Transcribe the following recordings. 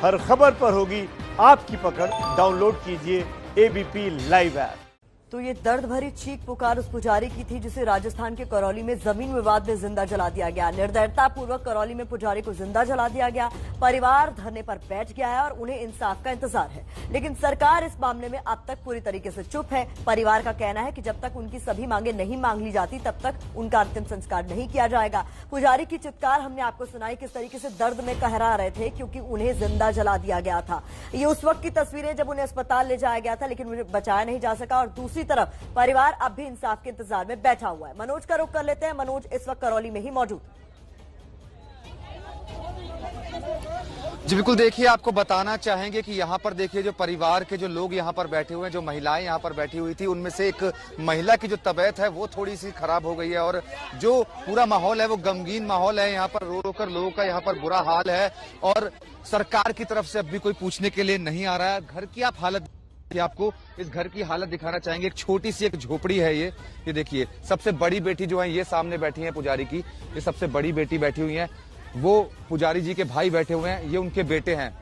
हर खबर पर होगी आपकी पकड़। डाउनलोड कीजिए एबीपी लाइव ऐप। तो ये दर्द भरी चीख पुकार उस पुजारी की थी जिसे राजस्थान के करौली में जमीन विवाद में जिंदा जला दिया गया। निर्दयता पूर्वक करौली में पुजारी को जिंदा जला दिया गया। परिवार धरने पर बैठ गया है और उन्हें इंसाफ का इंतजार है, लेकिन सरकार इस मामले में अब तक पूरी तरीके से चुप है। परिवार का कहना है कि जब तक उनकी सभी मांगे नहीं मांग ली जाती तब तक उनका अंतिम संस्कार नहीं किया जाएगा। पुजारी की चित्कार हमने आपको सुनाई, किस तरीके से दर्द में कहरा रहे थे क्योंकि उन्हें जिंदा जला दिया गया था। ये उस वक्त की तस्वीरें जब उन्हें अस्पताल ले जाया गया था, लेकिन उन्हें बचाया नहीं जा सका। और दूसरी तरफ परिवार अब भी इंसाफ के इंतजार में बैठा हुआ है। मनोज का रुख कर लेते हैं। मनोज इस वक्त करौली में ही मौजूद। जी बिल्कुल, देखिए आपको बताना चाहेंगे कि यहाँ पर देखिए जो परिवार के जो लोग यहाँ पर बैठे हुए हैं, जो महिलाएं यहाँ पर बैठी हुई थी, उनमें से एक महिला की जो तबीयत है वो थोड़ी सी खराब हो गई है और जो पूरा माहौल है वो गमगीन माहौल है। यहाँ पर रो रो कर लोगों का यहाँ पर बुरा हाल है और सरकार की तरफ से अब भी कोई पूछने के लिए नहीं आ रहा है। घर की आप हालत, आपको इस घर की हालत दिखाना चाहेंगे। एक छोटी सी एक झोपड़ी है ये देखिए। सबसे बड़ी बेटी जो है ये सामने बैठी है पुजारी की, ये सबसे बड़ी बेटी बैठी हुई है। वो पुजारी जी के भाई बैठे हुए हैं, ये उनके बेटे हैं,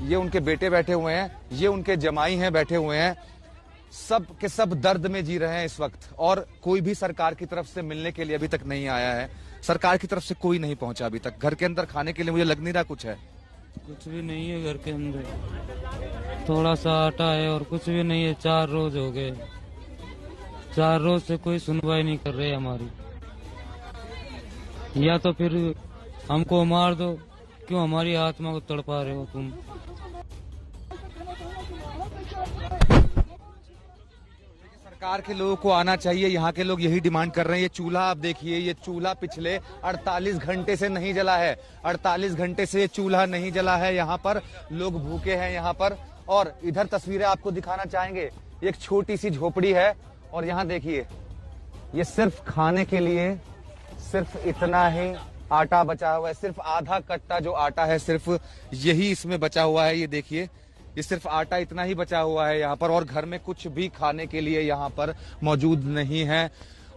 ये उनके बेटे बैठे हुए हैं, ये उनके जमाई हैं बैठे हुए हैं। सब के सब दर्द में जी रहे हैं इस वक्त और कोई भी सरकार की तरफ से मिलने के लिए अभी तक नहीं आया है। सरकार की तरफ से कोई नहीं पहुंचा अभी तक। घर के अंदर खाने के लिए मुझे लग नहीं रहा कुछ है। कुछ भी नहीं है घर के अंदर, थोड़ा सा आटा है और कुछ भी नहीं है। 4 रोज हो गए, 4 रोज से कोई सुनवाई नहीं कर रहे हमारी। या तो फिर हमको मार दो, क्यों हमारी आत्मा को तड़पा रहे हो तुम। सरकार के लोगों को आना चाहिए, यहाँ के लोग यही डिमांड कर रहे हैं। ये चूल्हा आप देखिए, ये चूल्हा पिछले 48 घंटे से नहीं जला है। 48 घंटे से ये चूल्हा नहीं जला है। यहाँ पर लोग भूखे हैं यहाँ पर। और इधर तस्वीरें आपको दिखाना चाहेंगे। एक छोटी सी झोपड़ी है और यहाँ देखिए, ये सिर्फ खाने के लिए सिर्फ इतना ही आटा बचा हुआ है। सिर्फ आधा कट्टा जो आटा है सिर्फ यही इसमें बचा हुआ है। ये देखिए, ये सिर्फ आटा इतना ही बचा हुआ है यहाँ पर और घर में कुछ भी खाने के लिए यहाँ पर मौजूद नहीं है।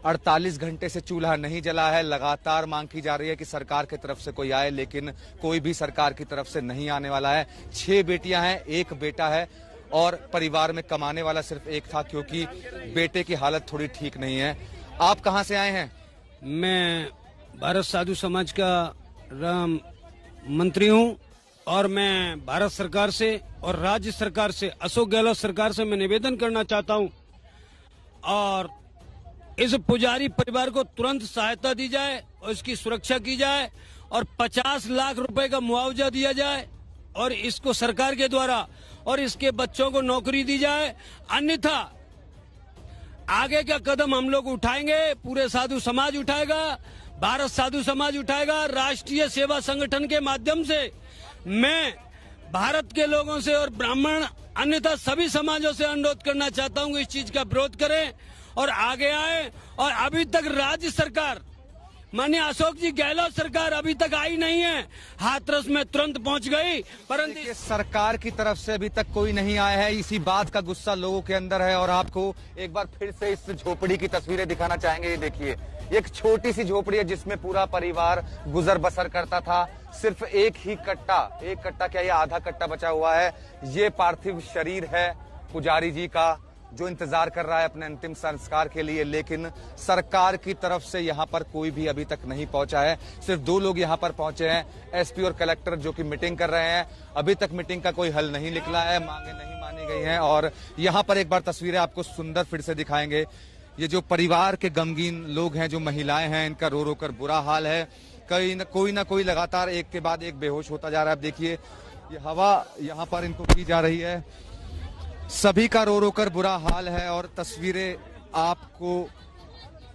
48 घंटे से चूल्हा नहीं जला है। लगातार मांग की जा रही है कि सरकार की तरफ से कोई आए, लेकिन कोई भी सरकार की तरफ से नहीं आने वाला है। 6 बेटियां हैं, 1 बेटा है और परिवार में कमाने वाला सिर्फ एक था क्योंकि बेटे की हालत थोड़ी ठीक नहीं है। आप कहां से आए हैं? मैं भारत साधु समाज का मंत्री हूं और मैं भारत सरकार से और राज्य सरकार से, अशोक गहलोत सरकार से मैं निवेदन करना चाहता हूं और इस पुजारी परिवार को तुरंत सहायता दी जाए और इसकी सुरक्षा की जाए और 50 लाख रुपए का मुआवजा दिया जाए और इसको सरकार के द्वारा और इसके बच्चों को नौकरी दी जाए। अन्यथा आगे का कदम हम लोग उठाएंगे, पूरे साधु समाज उठाएगा, भारत साधु समाज उठाएगा। राष्ट्रीय सेवा संगठन के माध्यम से मैं भारत के लोगों से और ब्राह्मण अन्यथा सभी समाजों से अनुरोध करना चाहता हूं कि इस चीज का विरोध करें और आगे आए। और अभी तक राज्य सरकार, माननीय अशोक जी गहलोत सरकार अभी तक आई नहीं है। हाथरस में तुरंत पहुंच गई, परंतु सरकार की तरफ से अभी तक कोई नहीं आया है। इसी बात का गुस्सा लोगों के अंदर है और आपको एक बार फिर से इस झोपड़ी की तस्वीरें दिखाना चाहेंगे। ये देखिए, एक छोटी सी झोपड़ी है जिसमें पूरा परिवार गुजर बसर करता था। सिर्फ एक कट्टा क्या, ये आधा कट्टा बचा हुआ है। ये पार्थिव शरीर है पुजारी जी का जो इंतजार कर रहा है अपने अंतिम संस्कार के लिए, लेकिन सरकार की तरफ से यहाँ पर कोई भी अभी तक नहीं पहुंचा है। सिर्फ 2 लोग यहाँ पर पहुंचे हैं, एसपी और कलेक्टर, जो कि मीटिंग कर रहे हैं। अभी तक मीटिंग का कोई हल नहीं निकला है, मांगे नहीं मानी गई हैं। और यहाँ पर एक बार तस्वीरें आपको सुंदर फिर से दिखाएंगे। ये जो परिवार के गमगीन लोग हैं, जो महिलाएं हैं, इनका रो रो कर बुरा हाल है। कोई ना कोई लगातार एक के बाद एक बेहोश होता जा रहा है। अब देखिए, ये हवा यहाँ पर इनको की जा रही है। सभी का रो रो कर बुरा हाल है और तस्वीरें आपको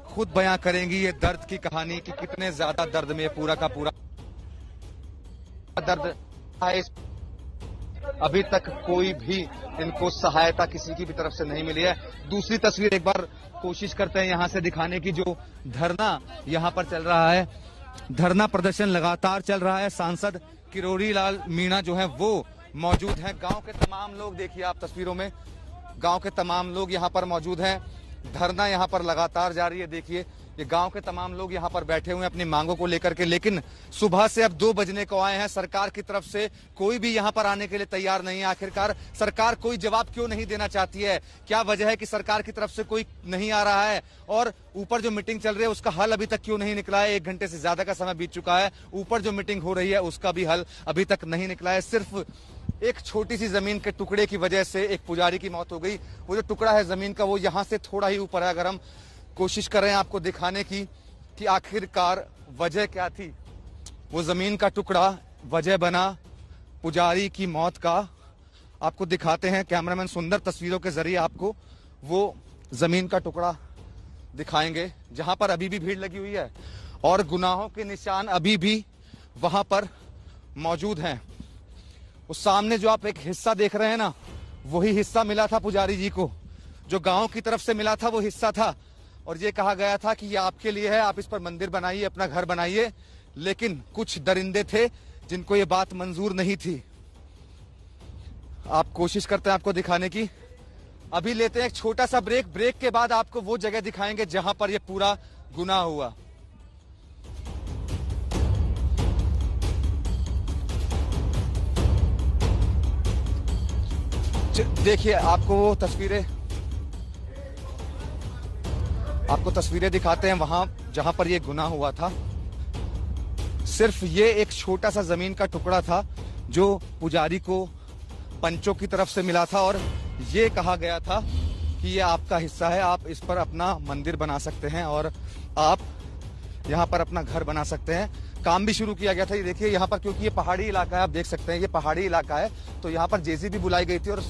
खुद बयां करेंगी ये दर्द की कहानी कि कितने ज्यादा दर्द में पूरा का पूरा दर्द है। अभी तक कोई भी इनको सहायता किसी की भी तरफ से नहीं मिली है। दूसरी तस्वीर एक बार कोशिश करते हैं यहां से दिखाने की। जो धरना यहां पर चल रहा है, धरना प्रदर्शन लगातार चल रहा है। सांसद किरोड़ी लाल मीणा जो है वो मौजूद हैं। गांव के तमाम लोग, देखिए आप तस्वीरों में, गांव के तमाम लोग यहां पर मौजूद हैं। धरना यहां पर लगातार जारी है। देखिए, ये गांव के तमाम लोग यहाँ पर बैठे हुए हैं अपनी मांगों को लेकर के, लेकिन सुबह से अब 2 बजने को आए हैं। सरकार की तरफ से कोई भी यहाँ पर आने के लिए तैयार नहीं है। आखिरकार सरकार कोई जवाब क्यों नहीं देना चाहती है? क्या वजह है कि सरकार की तरफ से कोई नहीं आ रहा है? और ऊपर जो मीटिंग चल रही है उसका हल अभी तक क्यों नहीं निकला है? 1 घंटे से ज्यादा का समय बीत चुका है, ऊपर जो मीटिंग हो रही है उसका भी हल अभी तक नहीं निकला है। सिर्फ एक छोटी सी जमीन के टुकड़े की वजह से एक पुजारी की मौत हो गई। वो जो टुकड़ा है जमीन का वो यहाँ से थोड़ा ही ऊपर है। अगर हम कोशिश कर रहे हैं आपको दिखाने की कि आखिरकार वजह क्या थी, वो जमीन का टुकड़ा वजह बना पुजारी की मौत का, आपको दिखाते हैं। कैमरामैन सुंदर तस्वीरों के जरिए आपको वो जमीन का टुकड़ा दिखाएंगे जहां पर अभी भी भीड़ लगी हुई है और गुनाहों के निशान अभी भी वहां पर मौजूद हैं। उस सामने जो आप एक हिस्सा देख रहे हैं ना, वही हिस्सा मिला था पुजारी जी को, जो गांव की तरफ से मिला था वो हिस्सा था। और ये कहा गया था कि ये आपके लिए है, आप इस पर मंदिर बनाइए, अपना घर बनाइए। लेकिन कुछ दरिंदे थे जिनको ये बात मंजूर नहीं थी। आप कोशिश करते हैं आपको दिखाने की। अभी लेते हैं एक छोटा सा ब्रेक। ब्रेक के बाद आपको वो जगह दिखाएंगे जहां पर ये पूरा गुनाह हुआ। देखिए आपको वो तस्वीरें दिखाते हैं वहां जहां पर ये गुनाह हुआ था। सिर्फ ये एक छोटा सा जमीन का टुकड़ा था जो पुजारी को पंचों की तरफ से मिला था और ये कहा गया था कि ये आपका हिस्सा है, आप इस पर अपना मंदिर बना सकते हैं और आप यहाँ पर अपना घर बना सकते हैं। काम भी शुरू किया गया था। ये देखिए यहाँ पर, क्योंकि ये पहाड़ी इलाका है, आप देख सकते हैं ये पहाड़ी इलाका है, तो यहाँ पर जेसीबी बुलाई गई थी और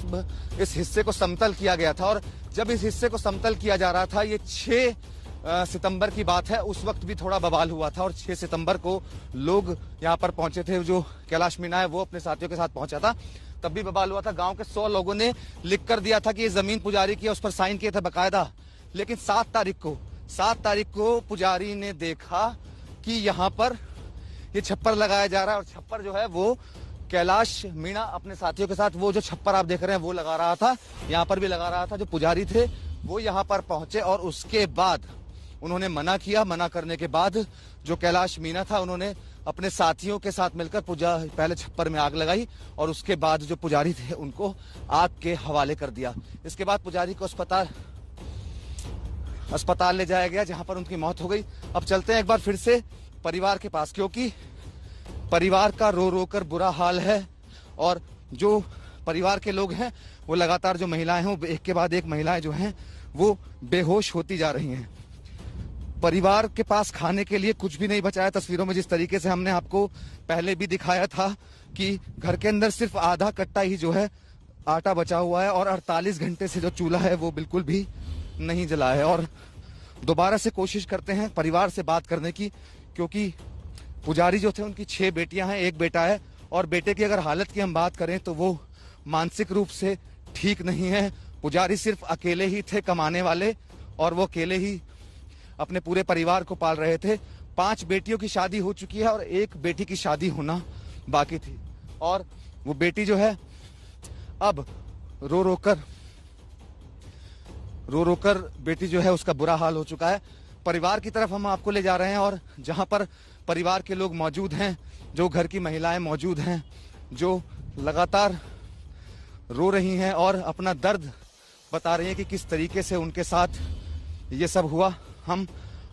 इस हिस्से को समतल किया गया था। और जब इस हिस्से को समतल किया जा रहा था, ये 6 सितंबर की बात है, उस वक्त भी थोड़ा बवाल हुआ था और 6 सितंबर को लोग यहाँ पर पहुंचे थे। जो कैलाश मीणा है वो अपने साथियों के साथ पहुंचा था, तब भी बवाल हुआ था। गांव के 100 लोगों ने लिख कर दिया था कि ये जमीन पुजारी की है, उस पर साइन किए थे बाकायदा। लेकिन 7 तारीख को पुजारी ने देखा कि यहाँ पर ये छप्पर लगाया जा रहा है और छप्पर जो है वो कैलाश मीणा अपने साथियों के साथ, वो जो छप्पर आप देख रहे हैं वो लगा रहा था, यहाँ पर भी लगा रहा था। जो पुजारी थे वो यहाँ पर पहुंचे और उसके बाद उन्होंने मना किया। मना करने के बाद जो कैलाश मीणा था उन्होंने अपने साथियों के साथ मिलकर पहले छप्पर में आग लगाई और उसके बाद जो पुजारी थे उनको आग के हवाले कर दिया। इसके बाद पुजारी को अस्पताल ले जाया गया जहां पर उनकी मौत हो गई। अब चलते हैं एक बार फिर से परिवार के पास, क्योंकि परिवार का रो रो कर बुरा हाल है और जो परिवार के लोग हैं वो लगातार, जो महिलाएं हैं वो एक के बाद एक महिलाएं जो हैं वो बेहोश होती जा रही हैं। परिवार के पास खाने के लिए कुछ भी नहीं बचा है। तस्वीरों में जिस तरीके से हमने आपको पहले भी दिखाया था कि घर के अंदर सिर्फ आधा कट्टा ही जो है आटा बचा हुआ है और 48 घंटे से जो चूल्हा है वो बिल्कुल भी नहीं जला है। और दोबारा से कोशिश करते हैं परिवार से बात करने की, क्योंकि पुजारी जो थे उनकी 6 बेटियां हैं, 1 बेटा है और बेटे की अगर हालत की हम बात करें तो वो मानसिक रूप से ठीक नहीं है। पुजारी सिर्फ अकेले ही थे कमाने वाले और वो अकेले ही अपने पूरे परिवार को पाल रहे थे। 5 बेटियों की शादी हो चुकी है और 1 बेटी की शादी होना बाकी थी और वो बेटी जो है अब रो रो कर बेटी जो है उसका बुरा हाल हो चुका है। परिवार की तरफ हम आपको ले जा रहे हैं और जहां पर परिवार के लोग मौजूद हैं, जो घर की महिलाएं मौजूद हैं, जो लगातार रो रही हैं और अपना दर्द बता रही हैं कि किस तरीके से उनके साथ ये सब हुआ। हम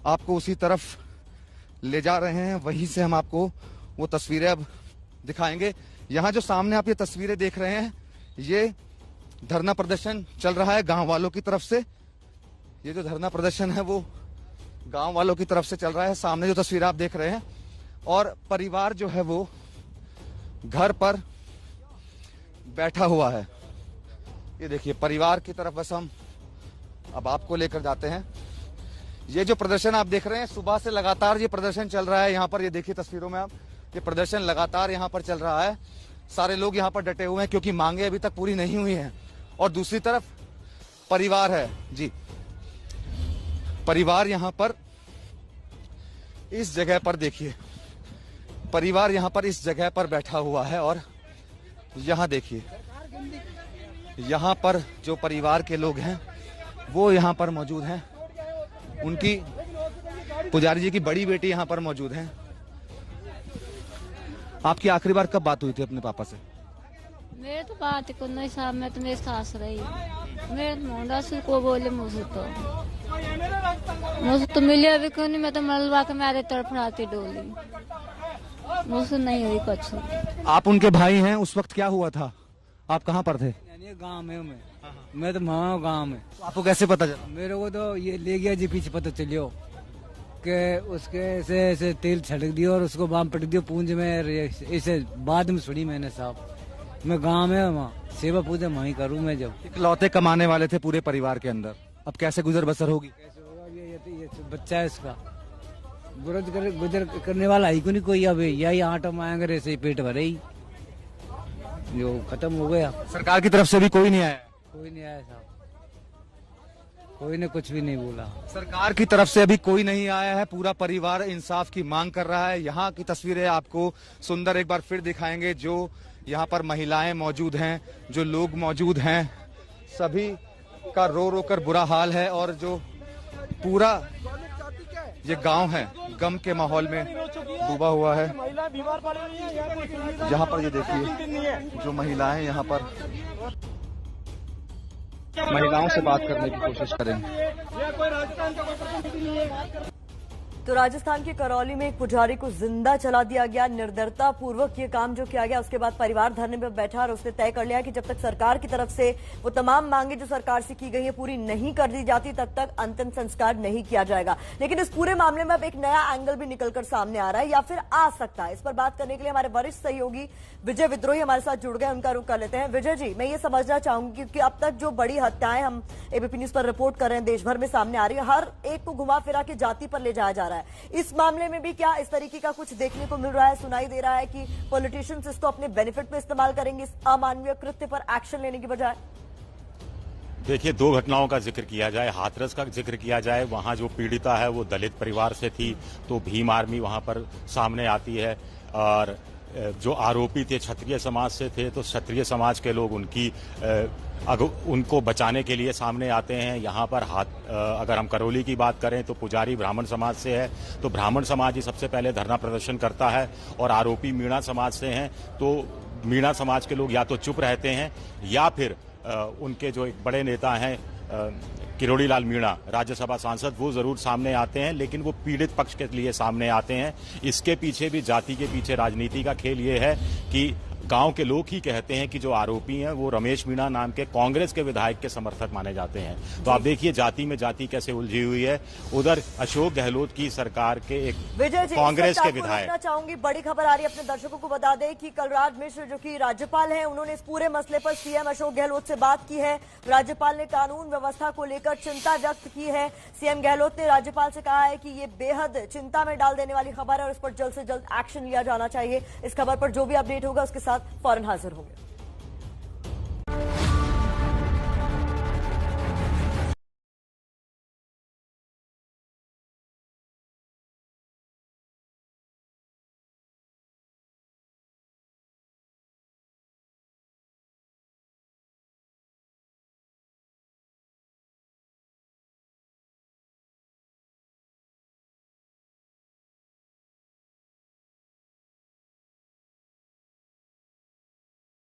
आपको उसी तरफ ले जा रहे हैं, वहीं से हम आपको वो तस्वीरें अब दिखाएंगे। यहाँ जो सामने आप ये तस्वीरें देख रहे हैं, ये धरना प्रदर्शन चल रहा है गांव वालों की तरफ से। ये जो धरना प्रदर्शन है वो गांव वालों की तरफ से चल रहा है। सामने जो तस्वीर आप देख रहे हैं और परिवार जो है वो घर पर बैठा हुआ है। ये देखिए परिवार की तरफ बस हम अब आपको लेकर जाते हैं। ये जो प्रदर्शन आप देख रहे हैं, सुबह से लगातार ये प्रदर्शन चल रहा है। यहाँ पर ये देखिए तस्वीरों में आप, ये प्रदर्शन लगातार यहाँ पर चल रहा है। सारे लोग यहाँ पर डटे हुए हैं क्योंकि मांगे अभी तक पूरी नहीं हुई हैं। और दूसरी तरफ परिवार है जी, परिवार यहाँ पर इस जगह पर देखिए, परिवार यहाँ पर इस जगह पर बैठा हुआ है और यहाँ देखिए, यहाँ पर जो परिवार के लोग हैं वो यहाँ पर मौजूद हैं। उनकी पुजारी जी की बड़ी बेटी यहाँ पर मौजूद है। आपकी आखिरी बार कब बात हुई थी अपने पापा से? मेरे तो बात को नहीं साहब, मैं तो मेरी सास रही मेरे मुंडा से को बोले मुझे तो मिले अभी क्यों नहीं, मैं तो मलवा के मेरे तड़फड़ाती डोली, मुझसे नहीं हुई कुछ। आप उनके भाई हैं, उस वक्त क्या हुआ था? आप कहाँ पर थे? गाँव में मैं तो वहाँ गाँव में। आपको कैसे पता चला? मेरे को तो ये ले गया जी पीछे पता चलियो कि उसके ऐसे तेल छिड़क दिया और उसको बाम पटक दिया पूंज में, इसे बाद में सुनी मैंने साहब। मैं गांव में वहाँ सेवा पूजा वहीं करूँ मैं। जब इकलौते कमाने वाले थे पूरे परिवार के अंदर, अब कैसे गुजर बसर होगी? कैसे होगा? ये बच्चा है इसका, गुजर करने वाला ही को नहीं कोई। अब यही आटा मांगे ऐसे ही पेट भरे ही जो खत्म हो गया। सरकार की तरफ से भी कोई नहीं आया? कोई नहीं आया साहब, कोई ने कुछ भी नहीं बोला। सरकार की तरफ से अभी कोई नहीं आया है। पूरा परिवार इंसाफ की मांग कर रहा है। यहाँ की तस्वीरें आपको सुंदर एक बार फिर दिखाएंगे। जो यहाँ पर महिलाएं मौजूद हैं, जो लोग मौजूद हैं, सभी का रो रो कर बुरा हाल है। और जो पूरा ये गांव है गम के माहौल में डूबा हुआ है। जहाँ पर ये देखिए जो महिलाएं यहाँ पर महिलाओं से बात करने की कोशिश करेंगे। तो राजस्थान के करौली में एक पुजारी को जिंदा जला दिया गया। निर्दयता पूर्वक ये काम जो किया गया, उसके बाद परिवार धरने पर बैठा और उसने तय कर लिया कि जब तक सरकार की तरफ से वो तमाम मांगे जो सरकार से की गई है पूरी नहीं कर दी जाती, तब तक अंतिम संस्कार नहीं किया जाएगा। लेकिन इस पूरे मामले में अब एक नया एंगल भी निकलकर सामने आ रहा है या फिर आ सकता है। इस पर बात करने के लिए हमारे वरिष्ठ सहयोगी विजय विद्रोही हमारे साथ जुड़ गए, उनका रुख कर लेते हैं। विजय जी, मैं ये समझना चाहूंगी क्योंकि अब तक जो बड़ी हत्याएं हम एबीपी न्यूज पर रिपोर्ट कर रहे हैं देश भर में सामने आ रही है, हर एक को घुमा फिरा के जाति पर ले जाया जा रहा है। इस मामले में भी क्या इस तरीके का कुछ देखने को मिल रहा है? सुनाई दे रहा है कि पॉलिटिशियंस इसको अपने बेनिफिट में इस्तेमाल करेंगे इस अमानवीय कृत्य पर एक्शन लेने की बजाय। देखिए, दो घटनाओं का जिक्र किया जाए, हाथरस का जिक्र किया जाए। वहां जो पीड़िता है वो दलित परिवार से थी, तो भीम आर्मी वहां पर सामने आती है। और जो आरोपी थे क्षत्रिय समाज से थे, तो क्षत्रिय समाज के लोग उनको बचाने के लिए सामने आते हैं। यहाँ पर अगर हम करौली की बात करें तो पुजारी ब्राह्मण समाज से है, तो ब्राह्मण समाज ही सबसे पहले धरना प्रदर्शन करता है। और आरोपी मीणा समाज से हैं, तो मीणा समाज के लोग या तो चुप रहते हैं या फिर उनके जो एक बड़े नेता हैं किरोड़ी लाल मीणा, राज्यसभा सांसद, वो जरूर सामने आते हैं, लेकिन वो पीड़ित पक्ष के लिए सामने आते हैं। इसके पीछे भी जाति के पीछे राजनीति का खेल ये है कि गांव के लोग ही कहते हैं कि जो आरोपी हैं वो रमेश मीणा नाम के कांग्रेस के विधायक के समर्थक माने जाते हैं। तो आप देखिए जाति में जाति कैसे उलझी हुई है। उधर अशोक गहलोत की सरकार के एक कांग्रेस के विधायक। चाहूंगी बड़ी खबर आ रही है, अपने दर्शकों को बता दें कि कलराज मिश्र जो कि राज्यपाल हैं, उन्होंने इस पूरे मसले पर सीएम अशोक गहलोत से बात की है। राज्यपाल ने कानून व्यवस्था को लेकर चिंता व्यक्त की है। सीएम गहलोत ने राज्यपाल से कहा है कि ये बेहद चिंता में डाल देने वाली खबर है और इस पर जल्द से जल्द एक्शन लिया जाना चाहिए। इस खबर पर जो भी अपडेट होगा उसके साथ फौरन हाजिर होंगे।